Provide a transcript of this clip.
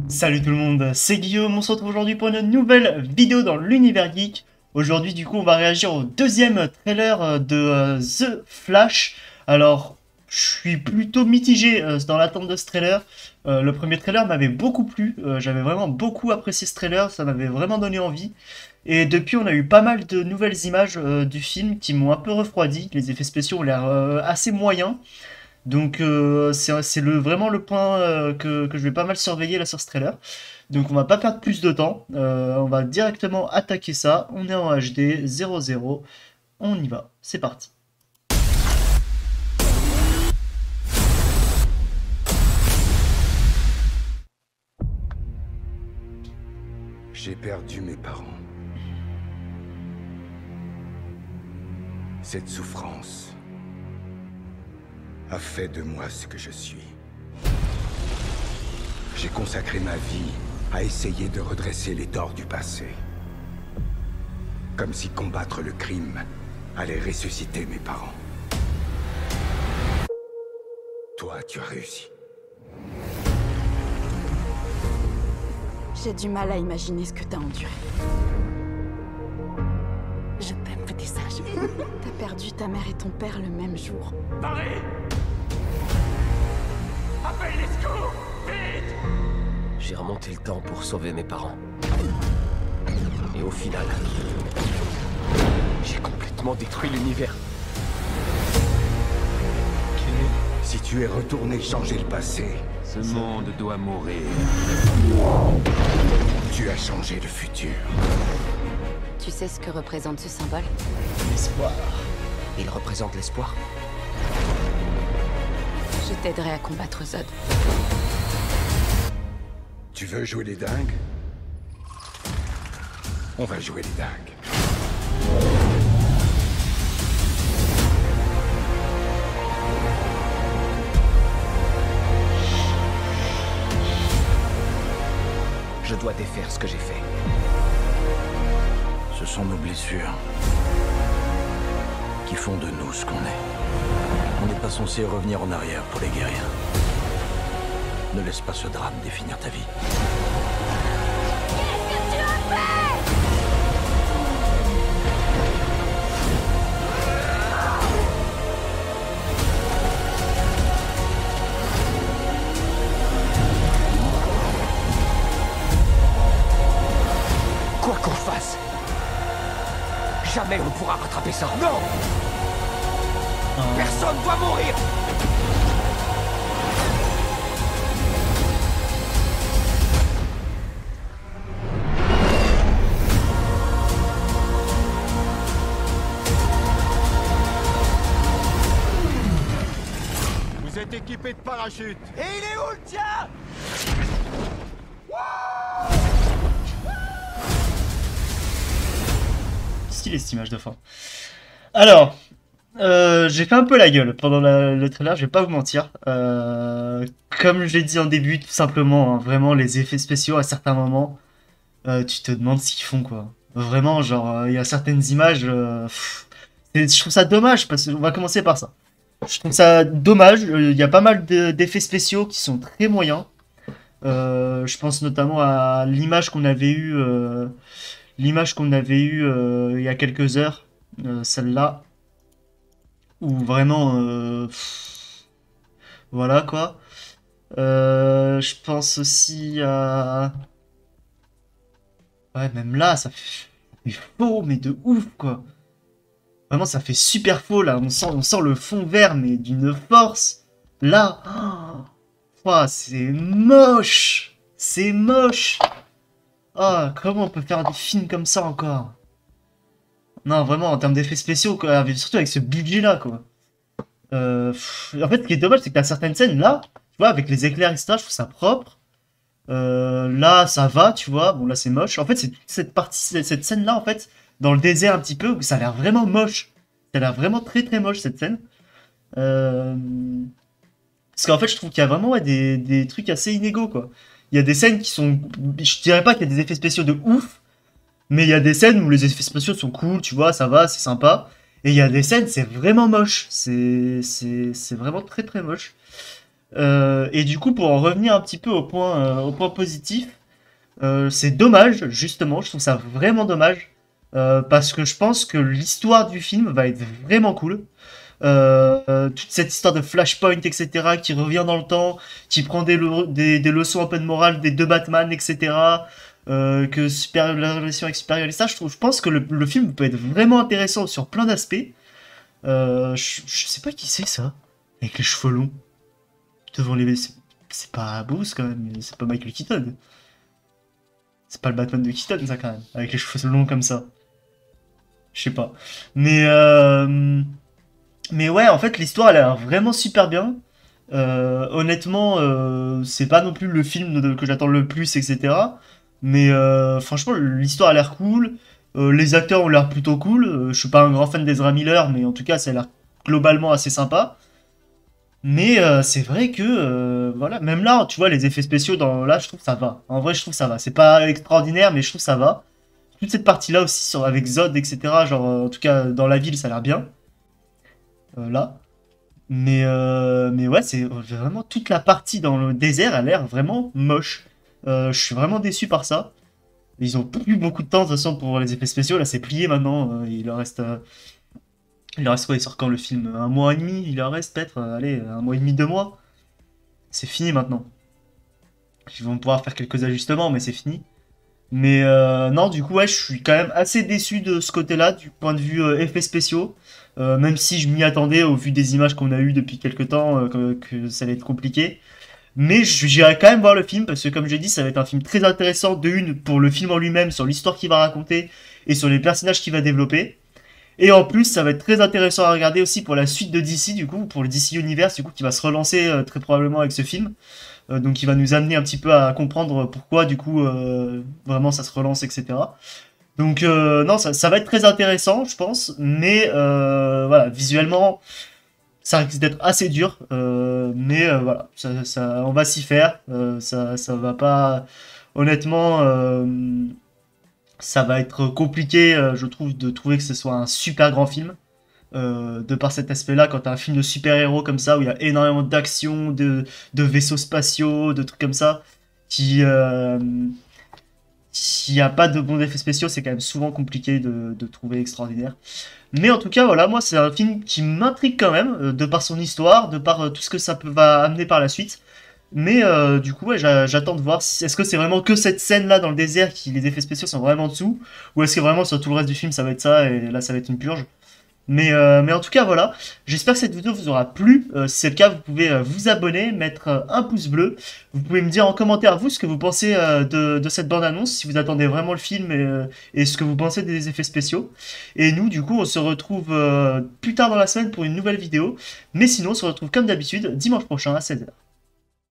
Salut tout le monde, c'est Guillaume, on se retrouve aujourd'hui pour une nouvelle vidéo dans l'univers geek. Aujourd'hui du coup on va réagir au deuxième trailer de The Flash. Alors je suis plutôt mitigé dans l'attente de ce trailer. Le premier trailer m'avait beaucoup plu, j'avais vraiment beaucoup apprécié ce trailer, ça m'avait vraiment donné envie. Et depuis on a eu pas mal de nouvelles images du film qui m'ont un peu refroidi, les effets spéciaux ont l'air assez moyens. Donc c'est vraiment le point que je vais pas mal surveiller là sur ce trailer. Donc on va pas perdre plus de temps, on va directement attaquer ça. On est en HD 00, on y va, c'est parti. J'ai perdu mes parents. Cette souffrance a fait de moi ce que je suis. J'ai consacré ma vie à essayer de redresser les torts du passé. Comme si combattre le crime allait ressusciter mes parents. Toi, tu as réussi. J'ai du mal à imaginer ce que t'as enduré. Je t'aime, petit sage. T'as perdu ta mère et ton père le même jour. Paris! Appelle les secours! Vite! J'ai remonté le temps pour sauver mes parents. Et au final, j'ai complètement détruit l'univers. Si tu es retourné changer le passé, Ce monde doit mourir. tu as changé le futur. Tu sais ce que représente ce symbole? L'espoir. Il représente l'espoir. Je t'aiderai à combattre Zod. Tu veux jouer les dingues? On va jouer les dingues. Je dois défaire ce que j'ai fait. Ce sont nos blessures qui font de nous ce qu'on est. On n'est pas censé revenir en arrière pour les guérir. Ne laisse pas ce drame définir ta vie. Quoi qu'on fasse, jamais on pourra rattraper ça. Non! Personne doit mourir! Vous êtes équipés de parachutes. Et il est où le tien? Stylé cette image de fin. Alors, j'ai fait un peu la gueule pendant le trailer, je vais pas vous mentir. Comme je l'ai dit en début, tout simplement, hein, vraiment les effets spéciaux à certains moments, tu te demandes ce qu'ils font quoi. Vraiment, genre, il y a certaines images, je trouve ça dommage parce qu'on va commencer par ça. Je trouve ça dommage, il y a pas mal d'effets spéciaux qui sont très moyens. Je pense notamment à l'image qu'on avait eue, il y a quelques heures, celle-là, où vraiment, voilà quoi. Je pense aussi à... Ouais, même là, ça fait faux, mais de ouf, quoi. Vraiment, ça fait super faux, là. On sent le fond vert, mais d'une force. Là, oh, c'est moche. C'est moche. Oh, comment on peut faire des films comme ça encore? Non, vraiment, en termes d'effets spéciaux, quoi, surtout avec ce budget-là, quoi. En fait, ce qui est dommage, c'est que t'as certaines scènes, là, tu vois, avec les éclairs, etc., je trouve ça propre. Là, ça va, tu vois. Bon, là, c'est moche. En fait, c'est toute cette scène-là, en fait, dans le désert un petit peu, où ça a l'air vraiment moche. Ça a l'air vraiment très très moche, cette scène. Euh... Parce qu'en fait, je trouve qu'il y a vraiment ouais, des trucs assez inégaux, quoi. Il y a des scènes qui sont... Je dirais pas qu'il y a des effets spéciaux de ouf, mais il y a des scènes où les effets spéciaux sont cool, tu vois, ça va, c'est sympa. Et il y a des scènes, c'est vraiment moche. C'est vraiment très très moche. Et du coup, pour en revenir un petit peu au point positif, c'est dommage, justement, je trouve ça vraiment dommage, parce que je pense que l'histoire du film va être vraiment cool. Toute cette histoire de Flashpoint, etc., qui revient dans le temps, qui prend des leçons un peu de morale des deux Batman, etc., que la relation avec Supergirl, ça, je pense que le film peut être vraiment intéressant sur plein d'aspects. Je sais pas qui c'est ça, avec les cheveux longs, devant les... C'est pas Bruce quand même, c'est pas Michael Keaton. C'est pas le Batman de Keaton, ça, quand même, avec les cheveux longs comme ça. Je sais pas. Mais ouais, en fait, l'histoire, elle a l'air vraiment super bien. Honnêtement, c'est pas non plus le film que j'attends le plus, etc. Mais franchement, l'histoire a l'air cool. Les acteurs ont l'air plutôt cool. Je suis pas un grand fan d'Ezra Miller, mais en tout cas, ça a l'air globalement assez sympa. Mais c'est vrai que, voilà, même là, tu vois, les effets spéciaux, là, je trouve que ça va. En vrai, je trouve que ça va. C'est pas extraordinaire, mais je trouve que ça va. Toute cette partie-là aussi, avec Zod, etc., genre, en tout cas, dans la ville, ça a l'air bien. Là. Mais ouais, c'est vraiment toute la partie dans le désert a l'air vraiment moche. Je suis vraiment déçu par ça. Ils ont plus beaucoup de temps, de toute façon, pour les effets spéciaux. Là, c'est plié maintenant. Il leur reste quoi? Il sort quand le film? Un mois et demi? Il leur reste peut-être, allez, un mois et demi, 2 mois. C'est fini maintenant. Ils vont pouvoir faire quelques ajustements, mais c'est fini. Mais non, du coup, ouais, je suis quand même assez déçu de ce côté-là, du point de vue effets spéciaux. Même si je m'y attendais au vu des images qu'on a eues depuis quelques temps, que ça allait être compliqué. Mais j'irai quand même voir le film, parce que comme j'ai dit, ça va être un film très intéressant, de une, pour le film en lui-même, sur l'histoire qu'il va raconter, et sur les personnages qu'il va développer. Et en plus, ça va être très intéressant à regarder aussi pour la suite de DC, du coup, pour le DC Universe, du coup, qui va se relancer très probablement avec ce film. Donc il va nous amener un petit peu à comprendre pourquoi, du coup, vraiment ça se relance, etc. Donc non, ça va être très intéressant, je pense, mais voilà, visuellement, ça risque d'être assez dur, mais voilà, on va s'y faire, ça va pas, honnêtement, ça va être compliqué, je trouve, de trouver que ce soit un super grand film, de par cet aspect-là, quand t'as un film de super-héros comme ça, où il y a énormément d'actions, de vaisseaux spatiaux, de trucs comme ça, qui... s'il n'y a pas de bons effets spéciaux, c'est quand même souvent compliqué de trouver extraordinaire. Mais en tout cas, voilà, moi, c'est un film qui m'intrigue quand même, de par son histoire, de par tout ce que va amener par la suite. Mais du coup, ouais, j'attends de voir est-ce que c'est vraiment que cette scène-là dans le désert qui les effets spéciaux sont vraiment en dessous, ou est-ce que vraiment sur tout le reste du film ça va être ça, et là ça va être une purge. Mais en tout cas, voilà. J'espère que cette vidéo vous aura plu. Si c'est le cas, vous pouvez vous abonner, mettre un pouce bleu. Vous pouvez me dire en commentaire, vous, ce que vous pensez de cette bande-annonce, si vous attendez vraiment le film et ce que vous pensez des effets spéciaux. Et nous, du coup, on se retrouve plus tard dans la semaine pour une nouvelle vidéo. Mais sinon, on se retrouve comme d'habitude dimanche prochain à 16h.